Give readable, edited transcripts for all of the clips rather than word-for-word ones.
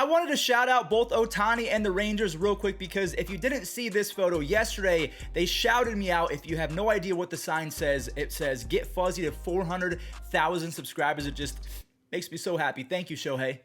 wanted to shout out both Ohtani and the Rangers real quick because if you didn't see this photo yesterday, they shouted me out. If you have no idea what the sign says, it says get Fuzzy to 400,000 subscribers. It just makes me so happy. Thank you, Shohei.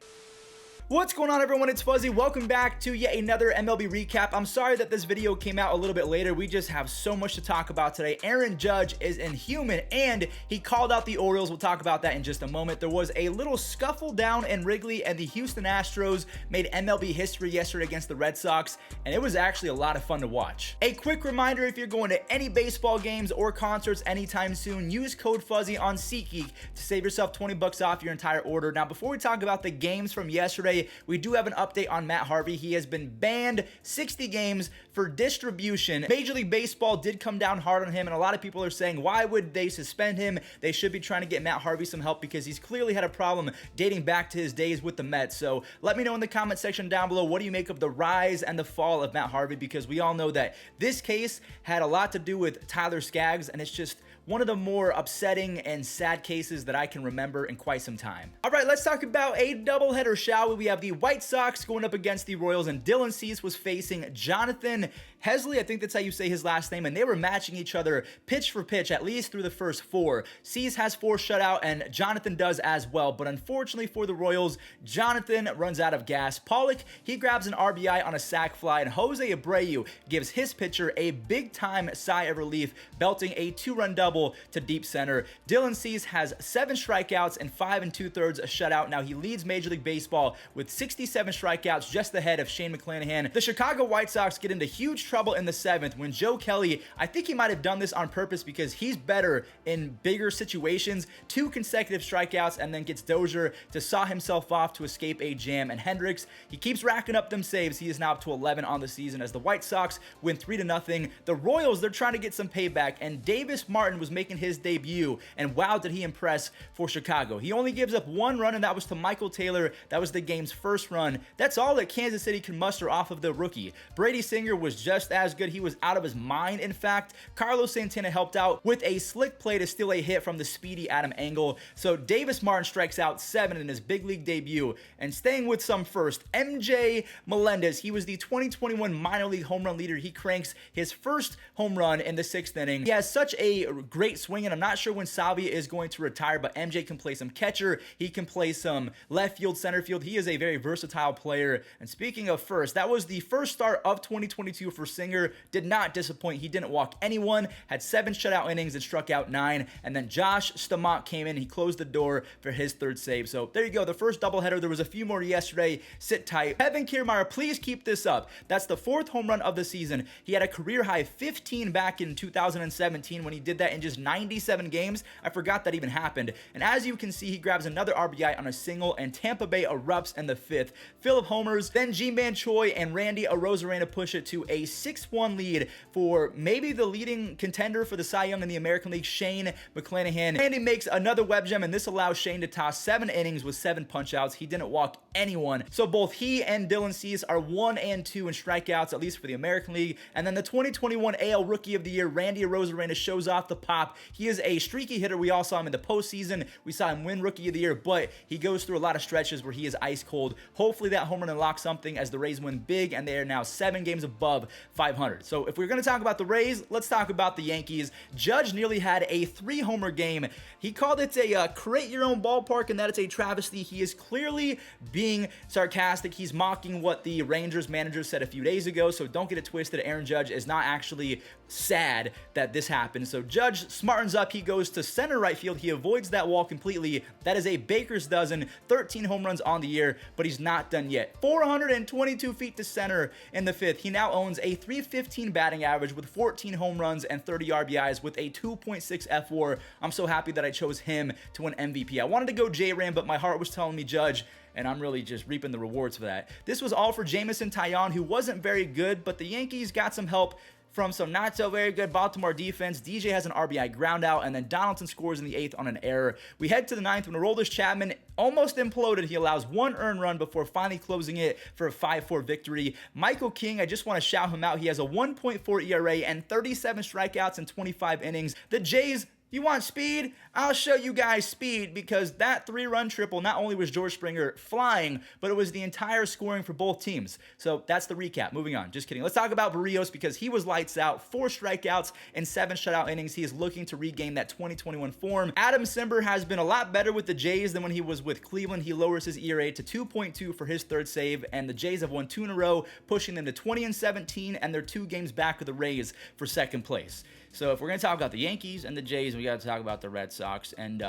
What's going on, everyone? It's Fuzzy. Welcome back to yet another MLB recap. I'm sorry that this video came out a little bit later. We just have so much to talk about today. Aaron Judge is inhuman, and he called out the Orioles. We'll talk about that in just a moment. There was a little scuffle down in Wrigley, and the Houston Astros made MLB history yesterday against the Red Sox, and it was actually a lot of fun to watch. A quick reminder, if you're going to any baseball games or concerts anytime soon, use code Fuzzy on SeatGeek to save yourself 20 bucks off your entire order. Now, before we talk about the games from yesterday, we do have an update on Matt Harvey. He has been banned 60 games for distribution. Major League Baseball did come down hard on him, and a lot of people are saying, why would they suspend him? They should be trying to get Matt Harvey some help because he's clearly had a problem dating back to his days with the Mets. So let me know in the comment section down below, what do you make of the rise and the fall of Matt Harvey? Because we all know that this case had a lot to do with Tyler Skaggs, and it's just one of the more upsetting and sad cases that I can remember in quite some time. All right, let's talk about a doubleheader, shall we? We have the White Sox going up against the Royals, and Dylan Cease was facing Jonathan Hesley, I think that's how you say his last name, and they were matching each other pitch for pitch, at least through the first four. Cease has 4 shutout, and Jonathan does as well, but unfortunately for the Royals, Jonathan runs out of gas. Pollock, he grabs an RBI on a sac fly, and Jose Abreu gives his pitcher a big-time sigh of relief, belting a 2-run double to deep center. Dylan Cease has 7 strikeouts and 5 2/3 a shutout. Now he leads Major League Baseball with 67 strikeouts, just ahead of Shane McClanahan. The Chicago White Sox get into huge trouble in the 7th when Joe Kelly, I think he might have done this on purpose because he's better in bigger situations, 2 consecutive strikeouts, and then gets Dozier to saw himself off to escape a jam. And Hendricks, he keeps racking up them saves. He is now up to 11 on the season as the White Sox win 3-0. The Royals, they're trying to get some payback, and Davis Martin was making his debut, and wow, did he impress for Chicago. He only gives up 1 run, and that was to Michael Taylor. That was the game's first run. That's all that Kansas City can muster off of the rookie. Brady Singer was just as good. He was out of his mind, in fact. Carlos Santana helped out with a slick play to steal a hit from the speedy Adam Engel. So Davis Martin strikes out 7 in his big league debut. And staying with some first, MJ Melendez, he was the 2021 minor league home run leader. He cranks his first home run in the 6th inning. He has such a great swing, and I'm not sure when Salvia is going to retire, but MJ can play some catcher. He can play some left field, center field. He is a very versatile player. And speaking of first, that was the first start of 2022 for Singer. Did not disappoint. He didn't walk anyone, had 7 shutout innings and struck out 9. And then Josh Stamont came in. He closed the door for his 3rd save. So there you go. The first doubleheader. There was a few more yesterday. Sit tight. Kevin Kiermaier, please keep this up. That's the 4th home run of the season. He had a career high 15 back in 2017 when he did that in just 97 games. I forgot that even happened. And as you can see, he grabs another RBI on a single, and Tampa Bay erupts in the 5th. Phillip homers, then Ji-Man Choi and Randy Arozarena push it to a 6-1 lead for maybe the leading contender for the Cy Young in the American League, Shane McClanahan. Randy makes another web gem, and this allows Shane to toss 7 innings with 7 punch-outs. He didn't walk anyone. So both he and Dylan Cease are 1 and 2 in strikeouts, at least for the American League. And then the 2021 AL Rookie of the Year, Randy Arozarena, shows off the pop. He is a streaky hitter. We all saw him in the postseason. We saw him win Rookie of the Year, but he goes through a lot of stretches where he is ice cold. Hopefully that home run unlocks something as the Rays win big, and they are now 7 games above 500. So if we're going to talk about the Rays, let's talk about the Yankees. Judge nearly had a 3-homer game. He called it a create your own ballpark, and that it's a travesty. He is clearly being sarcastic. He's mocking what the Rangers manager said a few days ago, so don't get it twisted. Aaron Judge is not actually sad that this happened. So Judge smartens up. He goes to center right field. He avoids that wall completely. That is a baker's dozen, 13 home runs on the year, but he's not done yet. 422 feet to center in the 5th. He now owns a .315 batting average with 14 home runs and 30 RBIs with a 2.6 F4. I'm so happy that I chose him to win MVP. I wanted to go J-Ram, but my heart was telling me Judge, and I'm really just reaping the rewards for that. This was all for Jameson Taillon, who wasn't very good, but the Yankees got some help from some not so very good Baltimore defense. DJ has an RBI ground out, and then Donaldson scores in the 8th on an error. We head to the 9th when Aroldis Chapman almost imploded. He allows 1 earned run before finally closing it for a 5-4 victory. Michael King, I just want to shout him out. He has a 1.4 ERA and 37 strikeouts in 25 innings. The Jays You want speed? I'll show you guys speed, because that 3-run triple, not only was George Springer flying, but it was the entire scoring for both teams. So that's the recap. Moving on. Just kidding. Let's talk about Barrios, because he was lights out. 4 strikeouts and 7 shutout innings. He is looking to regain that 2021 form. Adam Simber has been a lot better with the Jays than when he was with Cleveland. He lowers his ERA to 2.2 for his 3rd save, and the Jays have won 2 in a row, pushing them to 20-17, and they're 2 games back of the Rays for 2nd place. So if we're going to talk about the Yankees and the Jays, we got to talk about the Red Sox. And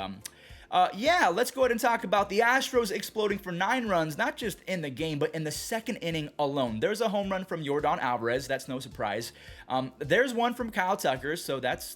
yeah, let's go ahead and talk about the Astros exploding for 9 runs, not just in the game, but in the 2nd inning alone. There's a home run from Yordan Alvarez. That's no surprise. There's one from Kyle Tucker. So that's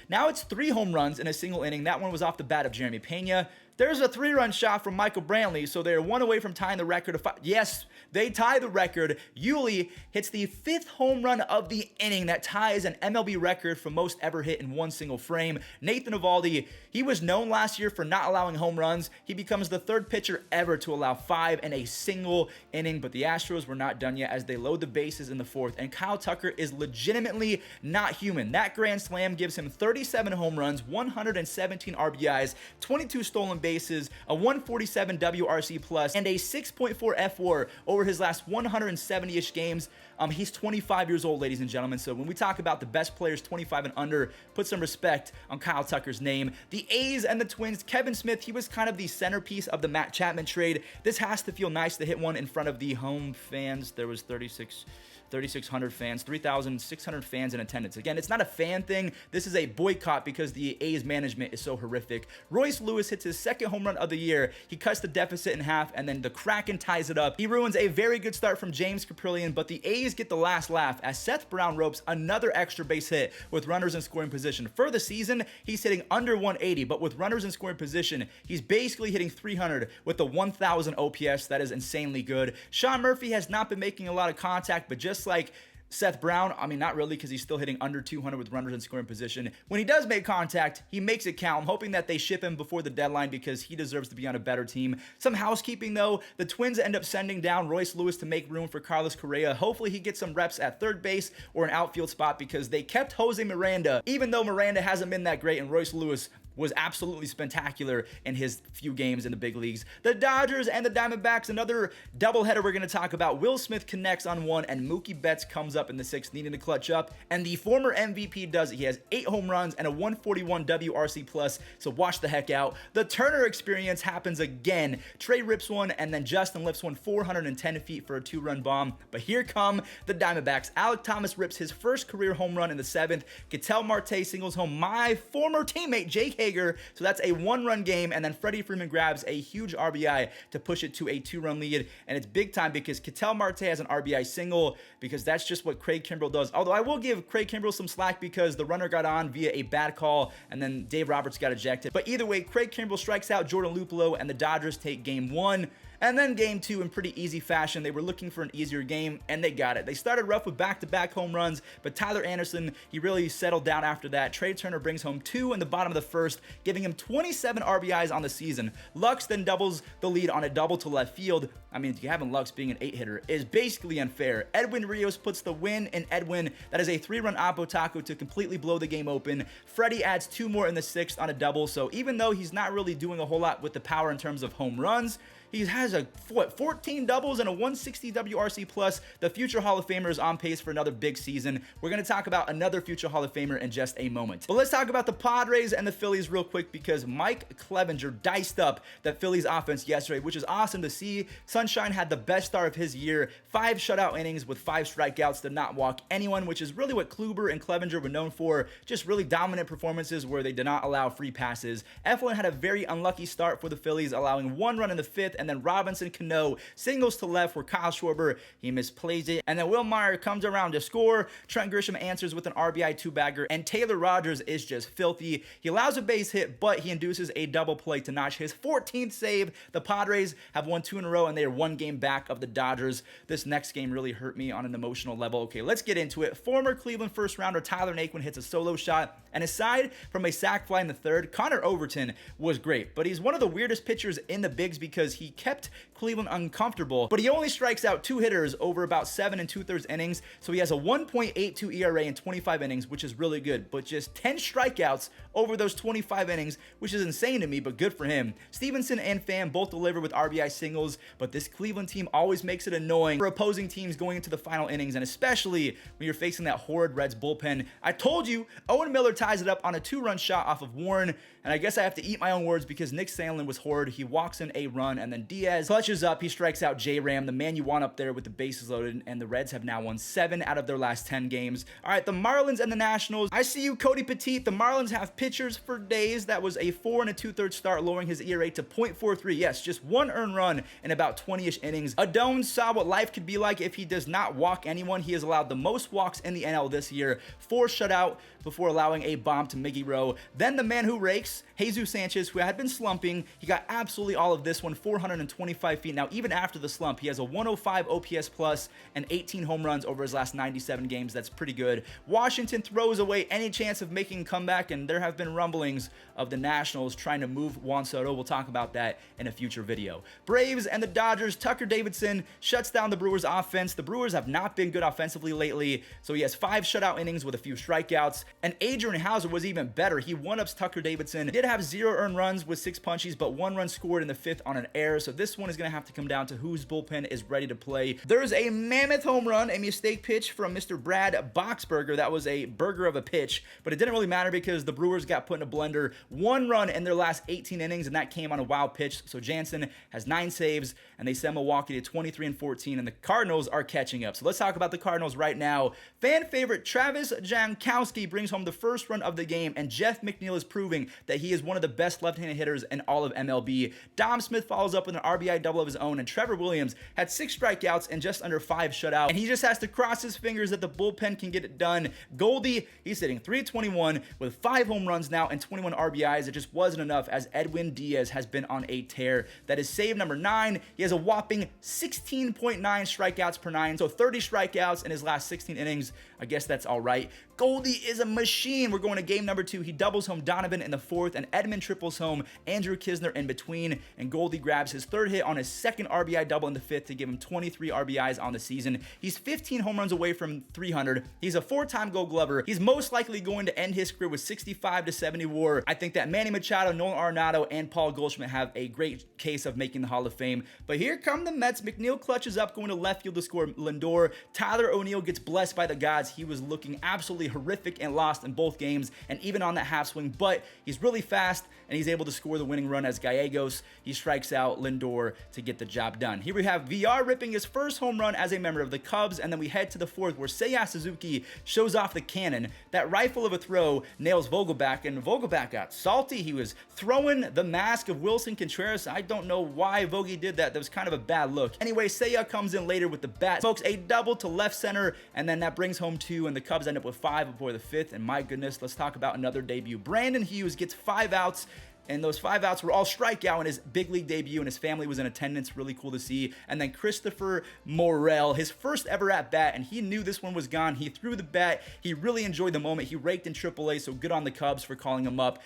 now it's 3 home runs in a single inning. That one was off the bat of Jeremy Pena. There's a 3-run shot from Michael Brantley, so they're 1 away from tying the record of 5. Yes, they tie the record. Yuli hits the 5th home run of the inning that ties an MLB record for most ever hit in one single frame. Nathan Eovaldi, he was known last year for not allowing home runs. He becomes the 3rd pitcher ever to allow 5 in a single inning, but the Astros were not done yet as they load the bases in the 4th, and Kyle Tucker is legitimately not human. That grand slam gives him 37 home runs, 117 RBIs, 22 stolen bases, a 147 WRC plus, and a 6.4 fWAR over his last 170-ish games. He's 25 years old, ladies and gentlemen. So when we talk about the best players 25 and under, put some respect on Kyle Tucker's name. The A's and the Twins, Kevin Smith, he was kind of the centerpiece of the Matt Chapman trade. This has to feel nice to hit one in front of the home fans. There was 3,600 fans, 3,600 fans in attendance. Again, it's not a fan thing. This is a boycott because the A's management is so horrific. Royce Lewis hits his 2nd home run of the year. He cuts the deficit in half, and then the Kraken ties it up. He ruins a very good start from James Caprillion, but the A's get the last laugh as Seth Brown ropes another extra base hit with runners in scoring position. For the season, he's hitting under 180, but with runners in scoring position, he's basically hitting 300 with the 1,000 OPS. That is insanely good. Sean Murphy has not been making a lot of contact, but just like Seth Brown, I mean, not really, because he's still hitting under 200 with runners in scoring position. When he does make contact, he makes it count. I'm hoping that they ship him before the deadline because he deserves to be on a better team. Some housekeeping, though. The Twins end up sending down Royce Lewis to make room for Carlos Correa. Hopefully, he gets some reps at 3rd base or an outfield spot because they kept Jose Miranda, even though Miranda hasn't been that great, and Royce Lewis was absolutely spectacular in his few games in the big leagues. The Dodgers and the Diamondbacks, another doubleheader we're going to talk about. Will Smith connects on 1, and Mookie Betts comes up in the 6th, needing to clutch up. And the former MVP does it. He has 8 home runs and a 141 WRC plus, so watch the heck out. The Turner experience happens again. Trey rips one, and then Justin lifts one 410 feet for a 2-run bomb. But here come the Diamondbacks. Alek Thomas rips his 1st career home run in the 7th. Ketel Marte singles home my former teammate, Jake Hager. So that's a 1-run game, and then Freddie Freeman grabs a huge RBI to push it to a 2-run lead, and it's big time because Ketel Marte has an RBI single because that's just what Craig Kimbrell does. Although I will give Craig Kimbrell some slack because the runner got on via a bad call, and then Dave Roberts got ejected. But either way, Craig Kimbrell strikes out Jordan Luplow, and the Dodgers take game 1. And then game 2 in pretty easy fashion. They were looking for an easier game, and they got it. They started rough with back-to-back home runs, but Tyler Anderson, he really settled down after that. Trey Turner brings home 2 in the bottom of the 1st, giving him 27 RBIs on the season. Lux then doubles the lead on a double to left field. I mean, having Lux being an 8-hitter is basically unfair. Edwin Rios puts the win in Edwin. That is a 3-run Oppo Taco to completely blow the game open. Freddie adds 2 more in the 6th on a double, so even though he's not really doing a whole lot with the power in terms of home runs, he has 14 doubles and a 160 WRC plus. The future Hall of Famer is on pace for another big season. We're going to talk about another future Hall of Famer in just a moment. But let's talk about the Padres and the Phillies real quick because Mike Clevenger diced up the Phillies offense yesterday, which is awesome to see. Sunshine had the best start of his year. 5 shutout innings with 5 strikeouts, did not walk anyone, which is really what Kluber and Clevenger were known for. Just really dominant performances where they did not allow free passes. Eflin had a very unlucky start for the Phillies, allowing 1 run in the 5th, and then Robinson Cano singles to left where Kyle Schwarber, he misplays it, and then Will Meyer comes around to score. Trent Grisham answers with an RBI 2-bagger, and Taylor Rogers is just filthy. He allows a base hit, but he induces a double play to notch his 14th save. The Padres have won 2 in a row, and they are 1 game back of the Dodgers. This next game really hurt me on an emotional level. Okay, let's get into it. Former Cleveland first rounder Tyler Naquin hits a solo shot And aside from a sac fly in the third, Connor Overton was great, but he's one of the weirdest pitchers in the bigs because he kept Cleveland uncomfortable, but he only strikes out 2 hitters over about 7 2/3 innings, so he has a 1.82 ERA in 25 innings, which is really good, but just 10 strikeouts over those 25 innings, which is insane to me, but good for him. Stevenson and Pham both deliver with RBI singles, but this Cleveland team always makes it annoying for opposing teams going into the final innings, and especially when you're facing that horrid Reds bullpen. I told you, Owen Miller ties it up on a 2-run shot off of Warren, and I guess I have to eat my own words because Nick Sandlin was horrid. He walks in a run, and then Diaz clutches up. He strikes out J-Ram, the man you want up there with the bases loaded, and the Reds have now won 7 out of their last 10 games. All right, the Marlins and the Nationals. I see you, Cody Petit. The Marlins have pitchers for days. That was a 4 2/3 start, lowering his ERA to .43. Yes, just 1 earned run in about 20-ish innings. Adone saw what life could be like if he does not walk anyone. He has allowed the most walks in the NL this year, 4 shutout before allowing a bomb to Miggy Rowe. Then the man who rakes, Jesus Sanchez, who had been slumping. He got absolutely all of this one, 425 feet. Now, even after the slump, he has a 105 OPS plus and 18 home runs over his last 97 games. That's pretty good. Washington throws away any chance of making a comeback, and there have been rumblings of the Nationals trying to move Juan Soto. We'll talk about that in a future video. Braves and the Dodgers. Tucker Davidson shuts down the Brewers offense. The Brewers have not been good offensively lately, so he has 5 shutout innings with a few strikeouts. And Adrian Hauser was even better. He one-ups Tucker Davidson. He did have 0 earned runs with 6 punchies, but 1 run scored in the 5th on an error. So this one is going to have to come down to whose bullpen is ready to play. There's a mammoth home run, a mistake pitch from Mr. Brad Boxberger. That was a burger of a pitch, but it didn't really matter because the Brewers got put in a blender. 1 run in their last 18 innings, and that came on a wild pitch. So Jansen has 9 saves, and they send Milwaukee to 23-14, and the Cardinals are catching up. So let's talk about the Cardinals right now. Fan favorite Travis Jankowski brings home the first run of the game, and Jeff McNeil is proving that he is one of the best left-handed hitters in all of MLB. Dom Smith follows up with an RBI double of his own, and Trevor Williams had 6 strikeouts and just under 5 shutout, and he just has to cross his fingers that the bullpen can get it done. Goldie, he's hitting .321 with 5 home runs now and 21 RBIs. It just wasn't enough as Edwin Diaz has been on a tear. That is save number 9. He has a whopping 16.9 strikeouts per 9, so 30 strikeouts in his last 16 innings. I guess that's all right. Goldie is a machine. We're going to game number 2. He doubles home Donovan in the 4th, and Edmund triples home Andrew Kisner in between, and Goldie grabs his 3rd hit on his 2nd RBI double in the 5th to give him 23 RBIs on the season. He's 15 home runs away from 300. He's a 4-time Gold Glover. He's most likely going to end his career with 65 to 70 WAR. I think that Manny Machado, Nolan Arenado, and Paul Goldschmidt have a great case of making the Hall of Fame. But here come the Mets. McNeil clutches up, going to left field to score Lindor. Tyler O'Neill gets blessed by the gods. He was looking absolutely horrific and lost in both games, and even on that half swing, but he's really fast, and he's able to score the winning run as Gallegos, he strikes out Lindor to get the job done. Here we have VR ripping his first home run as a member of the Cubs, and then we head to the 4th where Seiya Suzuki shows off the cannon. That rifle of a throw nails Vogelback, and Vogelback got salty. He was throwing the mask of Wilson Contreras. I don't know why Vogie did that. That was kind of a bad look. Anyway, Seiya comes in later with the bat, smokes a double to left center, and then that brings home 2, and the Cubs end up with 5 before the 5th, and my goodness, let's talk about another debut. Brandon Hughes gets 5 outs, and those 5 outs were all strikeout in his big league debut, and his family was in attendance. Really cool to see. And then Christopher Morel, his first ever at bat, and he knew this one was gone. He threw the bat. He really enjoyed the moment. He raked in AAA, so good on the Cubs for calling him up.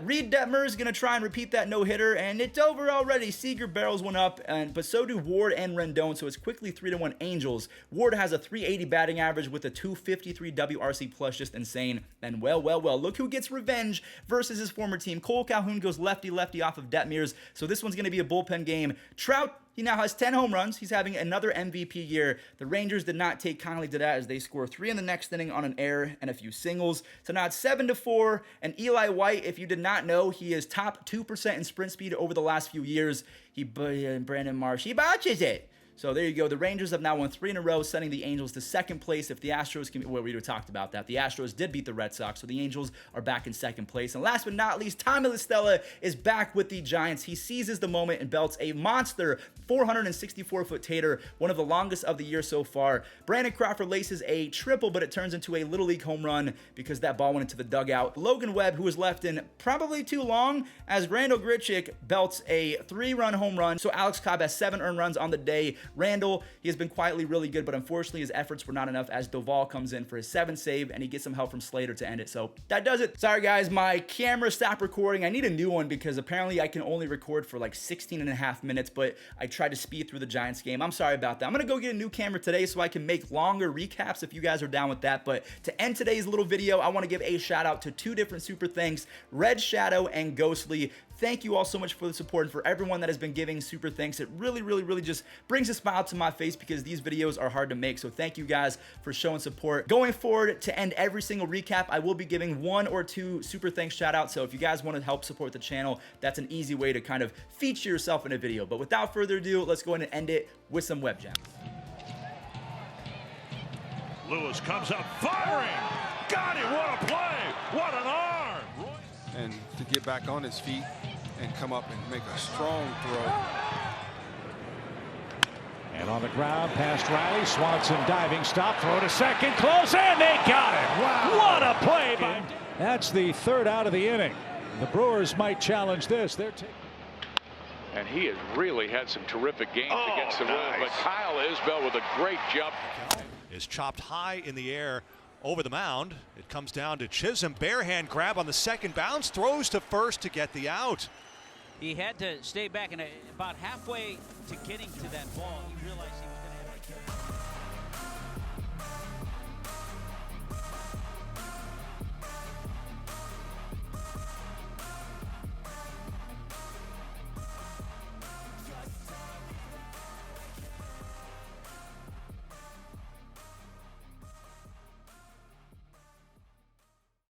Reed Detmer is going to try and repeat that no-hitter, and it's over already. Seager barrels one up, but so do Ward and Rendon, so it's quickly 3-1 Angels. Ward has a .380 batting average with a .253 WRC plus, just insane. And well, look who gets revenge versus his former team. Cole Calhoun goes lefty-lefty off of Detmers, so this one's going to be a bullpen game. Trout, he now has 10 home runs. He's having another MVP year. The Rangers did not take kindly to that as they score 3 in the next inning on an error and a few singles. So now it's 7-4. And Eli White, if you did not know, he is top 2% in sprint speed over the last few years. Brandon Marsh, he botches it. So there you go. The Rangers have now won 3 in a row, sending the Angels to 2nd place. If the Astros can, well, we talked about that. The Astros did beat the Red Sox, so the Angels are back in 2nd place. And last but not least, Tommy La Stella is back with the Giants. He seizes the moment and belts a monster 464-foot tater, one of the longest of the year so far. Brandon Crawford laces a triple, but it turns into a Little League home run because that ball went into the dugout. Logan Webb, who was left in probably too long, as Randall Grichuk belts a 3-run home run. So Alex Cobb has 7 earned runs on the day. Randall, he has been quietly really good, but unfortunately his efforts were not enough as Doval comes in for his 7th save, and he gets some help from Slater to end it. So that does it. Sorry guys, my camera stopped recording. I need a new one because apparently I can only record for like 16.5 minutes, but I tried to speed through the Giants game. I'm sorry about that. I'm gonna go get a new camera today so I can make longer recaps if you guys are down with that. But to end today's little video, I want to give a shout out to 2 different super thanks, Red Shadow and Ghostly. Thank you all so much for the support and for everyone that has been giving super thanks. It really just brings a smile to my face because these videos are hard to make. So thank you guys for showing support. Going forward, to end every single recap, I will be giving 1 or 2 super thanks shout outs. So if you guys want to help support the channel, that's an easy way to kind of feature yourself in a video. But without further ado, let's go ahead and end it with some web gems. Lewis comes up firing. Got it. What a play. What an arm. And to get back on his feet and come up and make a strong throw. And on the ground, past Riley, Swanson diving stop, throw to second, close, and they got it. Wow. What a play by... That's the 3rd out of the inning. The Brewers might challenge this. They're taking... And he has really had some terrific games against the Royals, but Kyle Isbell with a great jump. Is chopped high in the air over the mound. It comes down to Chisholm. Bare hand grab on the second bounce. Throws to first to get the out. He had to stay back, and about halfway to getting to that ball, he realized he